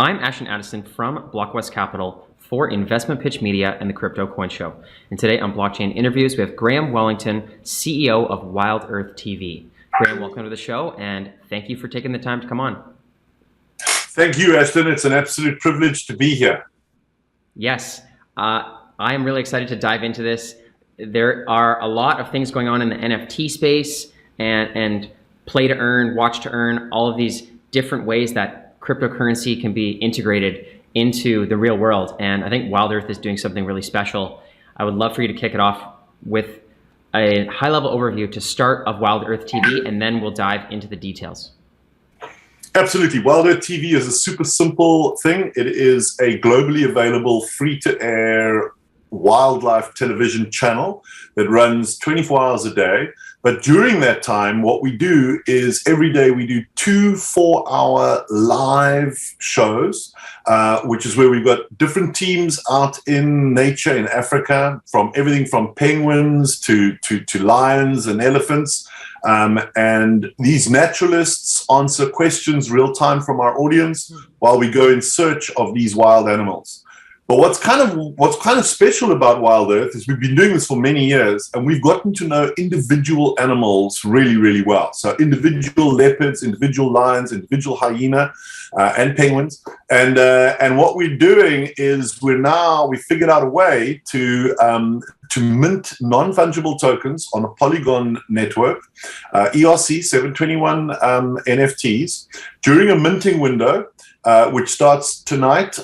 I'm Ashton Addison from Blockwest Capital for Investment Pitch Media and the Crypto Coin Show. And today on Blockchain Interviews, we have Graham Wallington, CEO of Wild Earth TV. Graham, welcome to the show, and thank you for taking the time to come on. Thank you, Ashton. It's an absolute privilege to be here. Yes, I am really excited to dive into this. There are a lot of things going on in the NFT space and play to earn, watch to earn, all of these different ways that cryptocurrency can be integrated into the real world. And I think Wild Earth is doing something really special. I would love for you to kick it off with a high-level overview to start of Wild Earth TV, and then we'll dive into the details. Absolutely. Wild Earth TV is a super simple thing. It is a globally available, free-to-air wildlife television channel that runs 24 hours a day. But during that time, what we do is every day we do 2 4-hour live shows, which is where we've got different teams out in nature in Africa, from everything from penguins to lions and elephants. And these naturalists answer questions real time from our audience while we go in search of these wild animals. But what's kind of special about Wild Earth is we've been doing this for many years, and we've gotten to know individual animals really, really well. So individual leopards, individual lions, individual hyena, and penguins. And what we're doing is we figured out a way to mint non-fungible tokens on a Polygon network, ERC 721 NFTs during a minting window, which starts tonight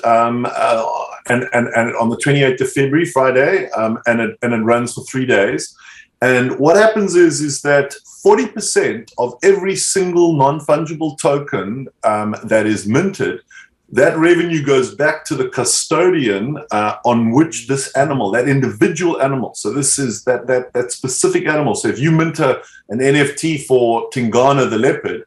and on the 28th of February, Friday, and it runs for 3 days. And what happens is that 40% of every single non-fungible token that is minted, that revenue goes back to the custodian on which this animal, that individual animal, so this is that specific animal. So if you mint an NFT for Tingana the leopard,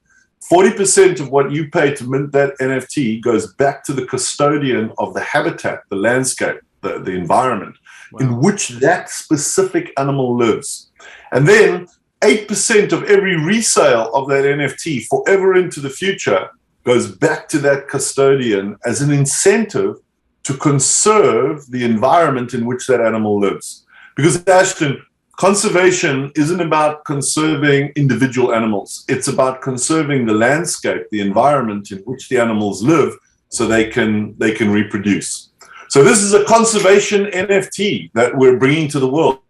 40% of what you pay to mint that NFT goes back to the custodian of the habitat, the landscape, the environment in which that specific animal lives. And then 8% of every resale of that NFT forever into the future goes back to that custodian as an incentive to conserve the environment in which that animal lives. Because, Ashton, conservation isn't about conserving individual animals. It's about conserving the landscape, the environment in which the animals live, so they can reproduce. So this is a conservation NFT that we're bringing to the world,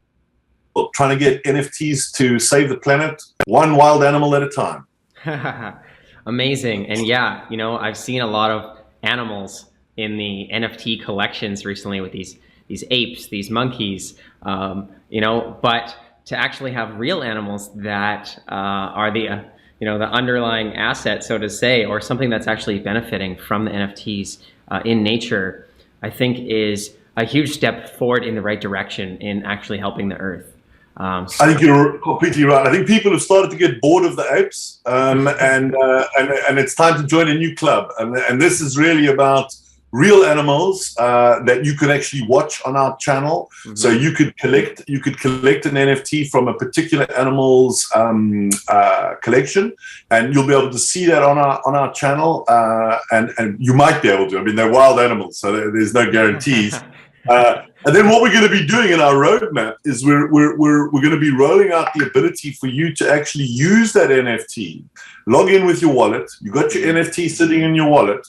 trying to get NFTs to save the planet one wild animal at a time. Amazing. And yeah, I've seen a lot of animals in the NFT collections recently with these apes, these monkeys, but to actually have real animals that are the underlying asset, so to say, or something that's actually benefiting from the NFTs in nature, I think is a huge step forward in the right direction in actually helping the earth. I think you're completely right. I think people have started to get bored of the apes, and it's time to join a new club. And this is really about real animals that you can actually watch on our channel. Mm-hmm. So you could collect an NFT from a particular animal's collection, and you'll be able to see that on our channel. And you might be able to. I mean, they're wild animals, so there's no guarantees. And then what we're going to be doing in our roadmap is we're going to be rolling out the ability for you to actually use that NFT, log in with your wallet. You got your NFT sitting in your wallet,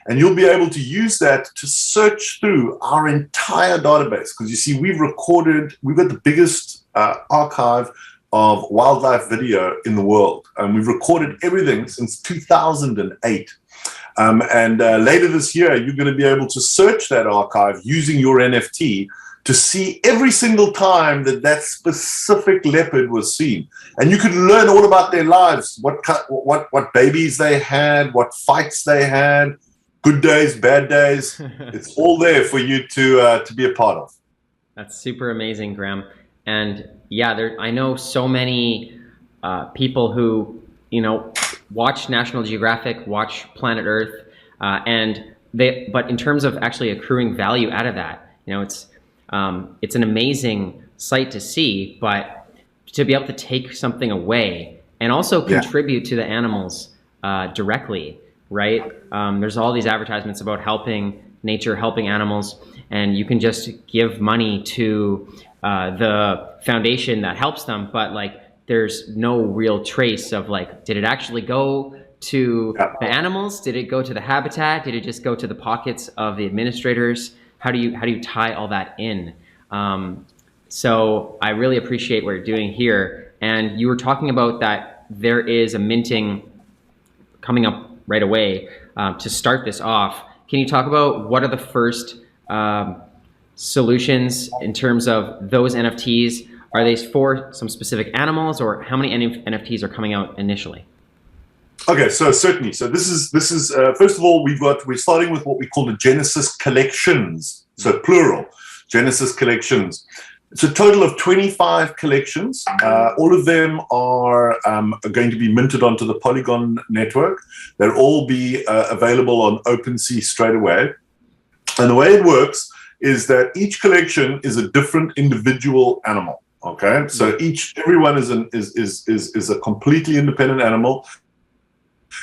and you'll be able to use that to search through our entire database. Because you see, we've got the biggest archive of wildlife video in the world, and we've recorded everything since 2008. And later this year, you're going to be able to search that archive using your NFT to see every single time that specific leopard was seen. And you can learn all about their lives, what babies they had, what fights they had, good days, bad days. It's all there for you to be a part of. That's super amazing, Graham. And yeah, I know so many people who, watch National Geographic, watch Planet Earth, but in terms of actually accruing value out of that, it's an amazing sight to see, but to be able to take something away and also contribute to the animals directly right? There's all these advertisements about helping nature, helping animals, and you can just give money to the foundation that helps them, but like there's no real trace of like, did it actually go to the animals? Did it go to the habitat? Did it just go to the pockets of the administrators? How do you tie all that in? So I really appreciate what you're doing here. And you were talking about that there is a minting coming up right away to start this off. Can you talk about what are the first solutions in terms of those NFTs? Are they for some specific animals, or how many NFTs are coming out initially? Okay, so certainly. So this is first of all, we're starting with what we call the Genesis collections. So plural, Genesis collections. It's a total of 25 collections. All of them are going to be minted onto the Polygon network. They'll all be available on OpenSea straight away. And the way it works is that each collection is a different individual animal. Okay, so everyone is a completely independent animal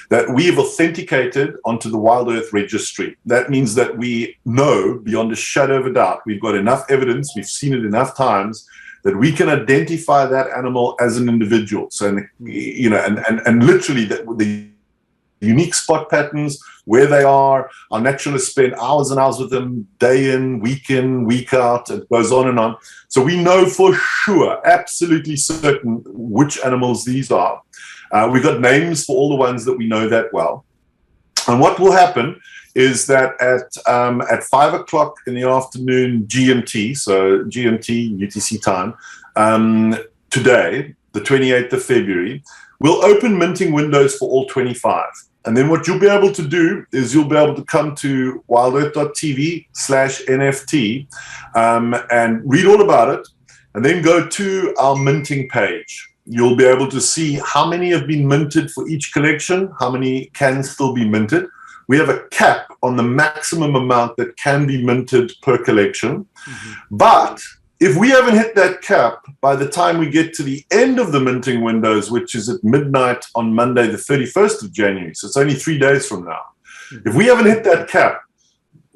that we've authenticated onto the Wild Earth registry. That means that we know beyond a shadow of a doubt, we've got enough evidence, we've seen it enough times, that we can identify that animal as an individual. So, you know, and literally the unique spot patterns, where they are. Our naturalists spend hours and hours with them, day in, week out. It goes on and on. So we know for sure, absolutely certain, which animals these are. We've got names for all the ones that we know that well. And what will happen is that at 5 o'clock in the afternoon GMT, so GMT UTC time, today, the 28th of February, we'll open minting windows for all 25. And then what you'll be able to do is you'll be able to come to wildearth.tv/NFT and read all about it, and then go to our minting page. You'll be able to see how many have been minted for each collection, how many can still be minted. We have a cap on the maximum amount that can be minted per collection. But if we haven't hit that cap by the time we get to the end of the minting windows, which is at midnight on Monday, the 31st of January, so it's only 3 days from now. If we haven't hit that cap,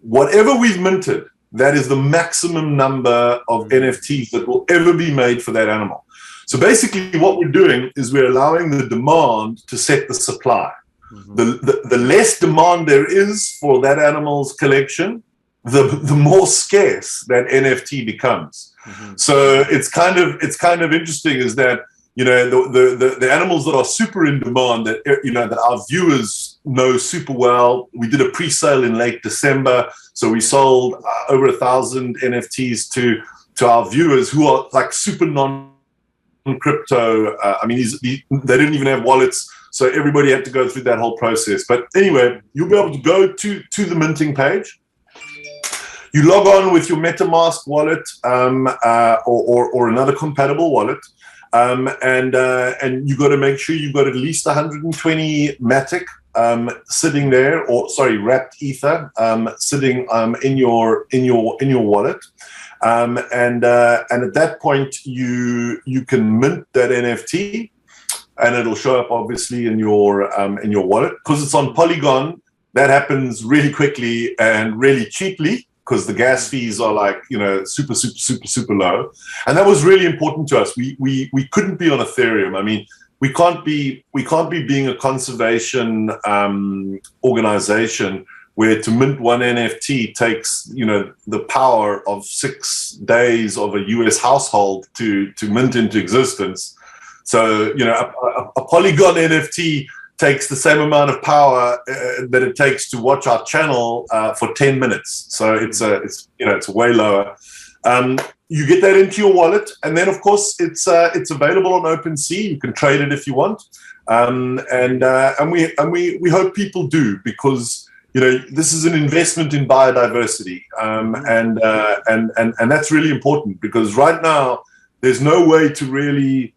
whatever we've minted, that is the maximum number of NFTs that will ever be made for that animal. So basically what we're doing is we're allowing the demand to set the supply. The less demand there is for that animal's collection, the more scarce that NFT becomes. So it's kind of interesting is that, you know, the animals that are super in demand, that, you know, that our viewers know super well. We did a pre-sale in late December, so we sold over 1,000 NFTs to our viewers who are like super non-crypto. I mean, they didn't even have wallets, so everybody had to go through that whole process. But anyway, you'll be able to go to the minting page. You log on with your MetaMask wallet or another compatible wallet, and you got to make sure you've got at least 120 Matic sitting there, or sorry, wrapped Ether sitting in your wallet, and at that point you can mint that NFT, and it'll show up obviously in your wallet because it's on Polygon. That happens really quickly and really cheaply, because the gas fees are like, you know, super low. And that was really important to us. We couldn't be on Ethereum. I mean, we can't be being a conservation organization where to mint one NFT takes, you know, the power of 6 days of a US household to mint into existence. So, you know, a Polygon NFT takes the same amount of power that it takes to watch our channel for 10 minutes. So it's way lower. You get that into your wallet, and then of course it's available on OpenSea. You can trade it if you want, and we hope people do, because, you know, this is an investment in biodiversity, and that's really important, because right now there's no way to really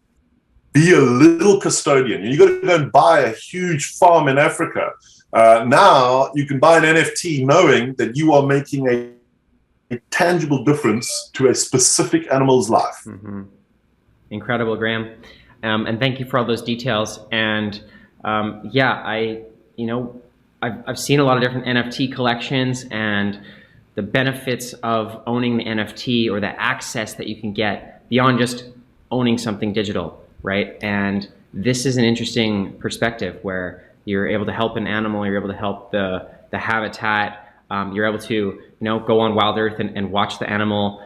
be a little custodian. You got to go and buy a huge farm in Africa. Now you can buy an NFT knowing that you are making a tangible difference to a specific animal's life. Incredible, Graham. And thank you for all those details. And yeah, I've seen a lot of different NFT collections and the benefits of owning the NFT, or the access that you can get beyond just owning something digital, right? And this is an interesting perspective where you're able to help an animal, you're able to help the habitat, you're able to go on Wild Earth and watch the animal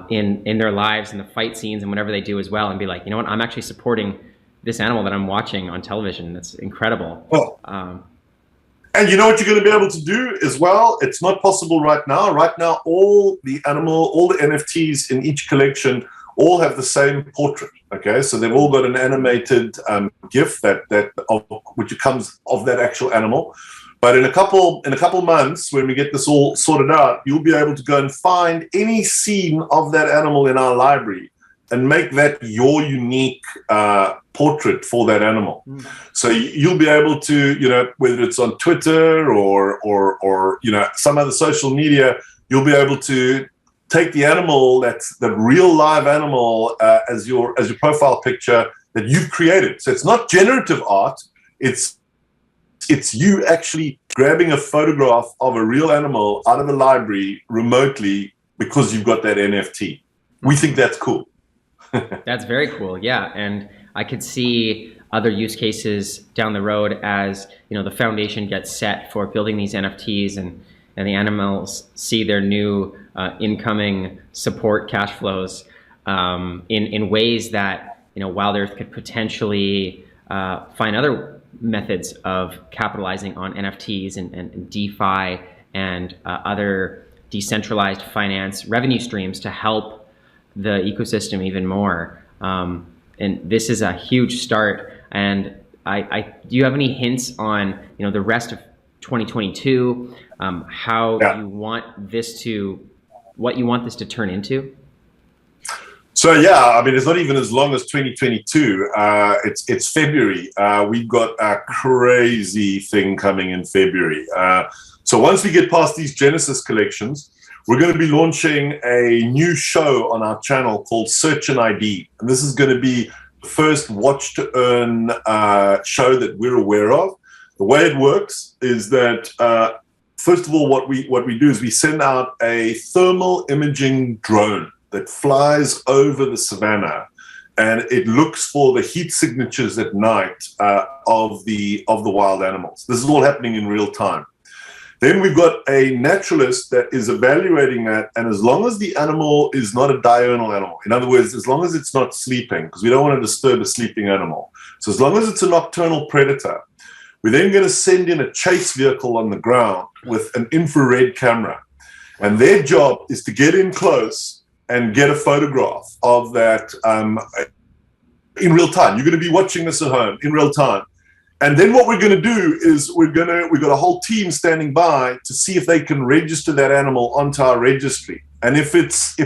in their lives and the fight scenes and whatever they do as well, and be like, you know what, I'm actually supporting this animal that I'm watching on television. That's incredible. Well, and you know what you're going to be able to do as well? It's not possible right now. Right now, all the NFTs in each collection all have the same portrait. Okay, so they've all got an animated GIF which comes of that actual animal. But in a couple months, when we get this all sorted out, you'll be able to go and find any scene of that animal in our library and make that your unique portrait for that animal. So you'll be able to, whether it's on Twitter or some other social media, you'll be able to take the animal, that's the real live animal, as your profile picture that you've created. So it's not generative art. It's you actually grabbing a photograph of a real animal out of the library remotely because you've got that NFT. We think that's cool. That's very cool. Yeah. And I could see other use cases down the road as, the foundation gets set for building these NFTs, and the animals see their new incoming support cash flows in ways that, Wild Earth could potentially find other methods of capitalizing on NFTs and DeFi and other decentralized finance revenue streams to help the ecosystem even more. And this is a huge start. And do you have any hints on, the rest of 2022, how you want this what you want this to turn into? So it's not even as long as 2022. It's February. We've got a crazy thing coming in February. So once we get past these Genesis collections, we're going to be launching a new show on our channel called Search and ID. And this is going to be the first watch to earn show that we're aware of. The way it works is that, first of all, what we do is we send out a thermal imaging drone that flies over the savannah, and it looks for the heat signatures at night of the wild animals. This is all happening in real time. Then we've got a naturalist that is evaluating that, and as long as the animal is not a diurnal animal, in other words, as long as it's not sleeping, because we don't want to disturb a sleeping animal, so as long as it's a nocturnal predator, we're then going to send in a chase vehicle on the ground with an infrared camera, and their job is to get in close and get a photograph of that in real time. You're going to be watching this at home in real time. And then what we're going to do is we've got a whole team standing by to see if they can register that animal onto our registry. And if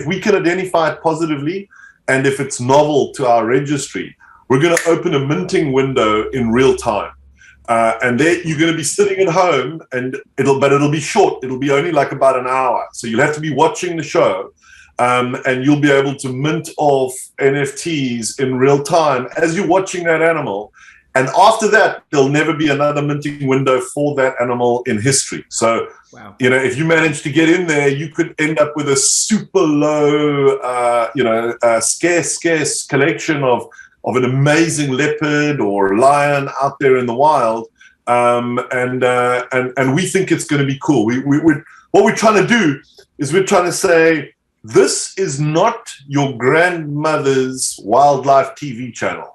we can identify it positively, and if it's novel to our registry, we're going to open a minting window in real time. And there you're going to be sitting at home, and it'll be short. It'll be only like about an hour. So you'll have to be watching the show, and you'll be able to mint off NFTs in real time as you're watching that animal. And after that, there'll never be another minting window for that animal in history. So, wow. If you manage to get in there, you could end up with a super low, scarce collection of an amazing leopard or lion out there in the wild. And we think it's going to be cool. What we're trying to do is we're trying to say, this is not your grandmother's wildlife TV channel.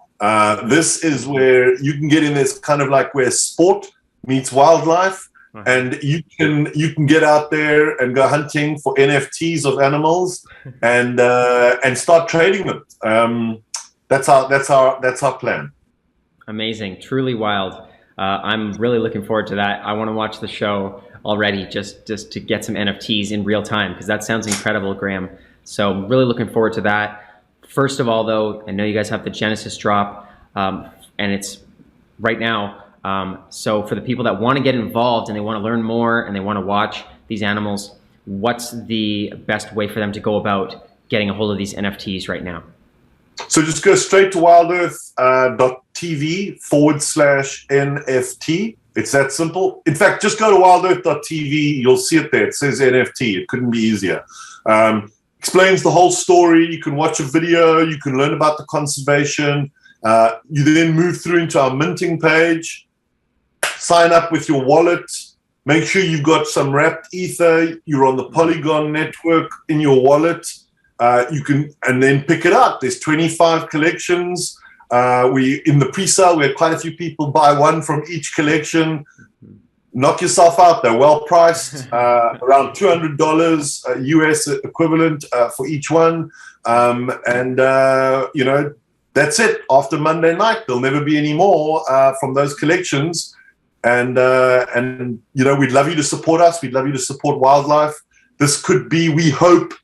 This is where you can get in. This kind of like where sport meets wildlife, and you can get out there and go hunting for NFTs of animals and start trading them. That's our plan. Amazing, truly wild. I'm really looking forward to that. I want to watch the show already just to get some NFTs in real time, because that sounds incredible, Graham. So I'm really looking forward to that. First of all, though, I know you guys have the Genesis drop, and it's right now. So for the people that want to get involved and they want to learn more and they want to watch these animals, what's the best way for them to go about getting a hold of these NFTs right now? So just go straight to wildearth.tv/NFT, It's that simple. In fact, just go to wildearth.tv. You'll see it there. It says NFT. It couldn't be easier. Explains the whole story. You can watch a video. You can learn about the conservation. You then move through into our minting page. Sign up with your wallet. Make sure you've got some wrapped ether. You're on the Polygon network in your wallet. You can, and then pick it up. There's 25 collections. In the pre-sale, we had quite a few people buy one from each collection. Knock yourself out. They're well priced, around $200 US equivalent for each one. You know, that's it. After Monday night, there'll never be any more from those collections. And you know, we'd love you to support us. We'd love you to support wildlife. This could be, we hope,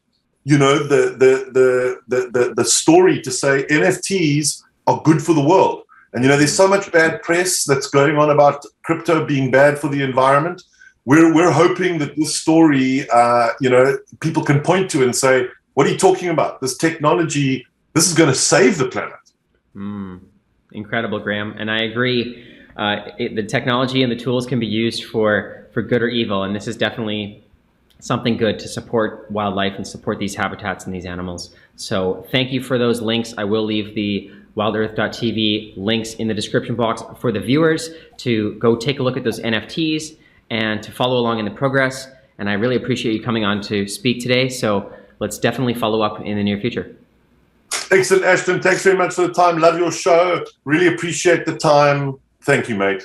you know, the story to say NFTs are good for the world. And, you know, there's so much bad press that's going on about crypto being bad for the environment. We're hoping that this story, you know, people can point to and say, what are you talking about? This technology, this is going to save the planet. Incredible, Graham. And I agree. The technology and the tools can be used for good or evil. And this is definitely something good to support wildlife and support these habitats and these animals. So thank you for those links. I will leave the wildearth.tv links in the description box for the viewers to go take a look at those NFTs and to follow along in the progress. And I really appreciate you coming on to speak today. So let's definitely follow up in the near future. Excellent, Ashton. Thanks very much for the time. Love your show. Really appreciate the time. Thank you, mate.